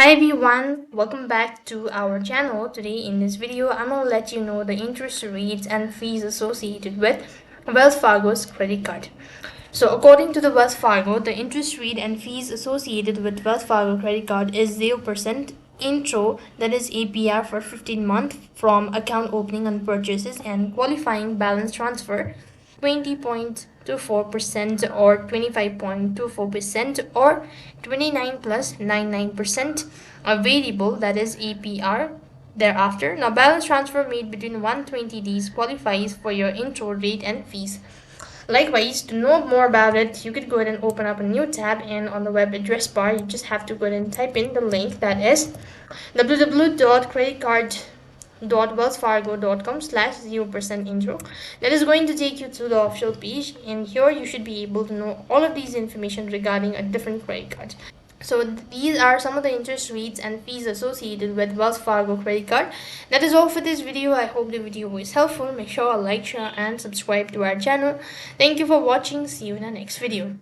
Hi everyone, welcome back to our channel. Today in this video, I'm going to let you know the interest rates and fees associated with Wells Fargo's credit card. So according to the Wells Fargo, the interest rate and fees associated with Wells Fargo credit card is 0% intro, that is APR for 15 months from account opening and purchases, and qualifying balance transfer 20.24% or 25.24% or 29 plus 99% a variable, that is APR thereafter. Now balance transfer made between 120 days qualifies for your intro rate and fees. Likewise, to know more about it, you could go ahead and open up a new tab, and on the web address bar you just have to go ahead and type in the link, that is www.creditcard.wellsfargo.com/0% intro. That is going to take you to the official page, and here you should be able to know all of these information regarding a different credit card. So these are some of the interest rates and fees associated with Wells Fargo credit card. That is all for this video. I hope the video was helpful. Make sure to like, share and subscribe to our channel. Thank you for watching. See you in the next video.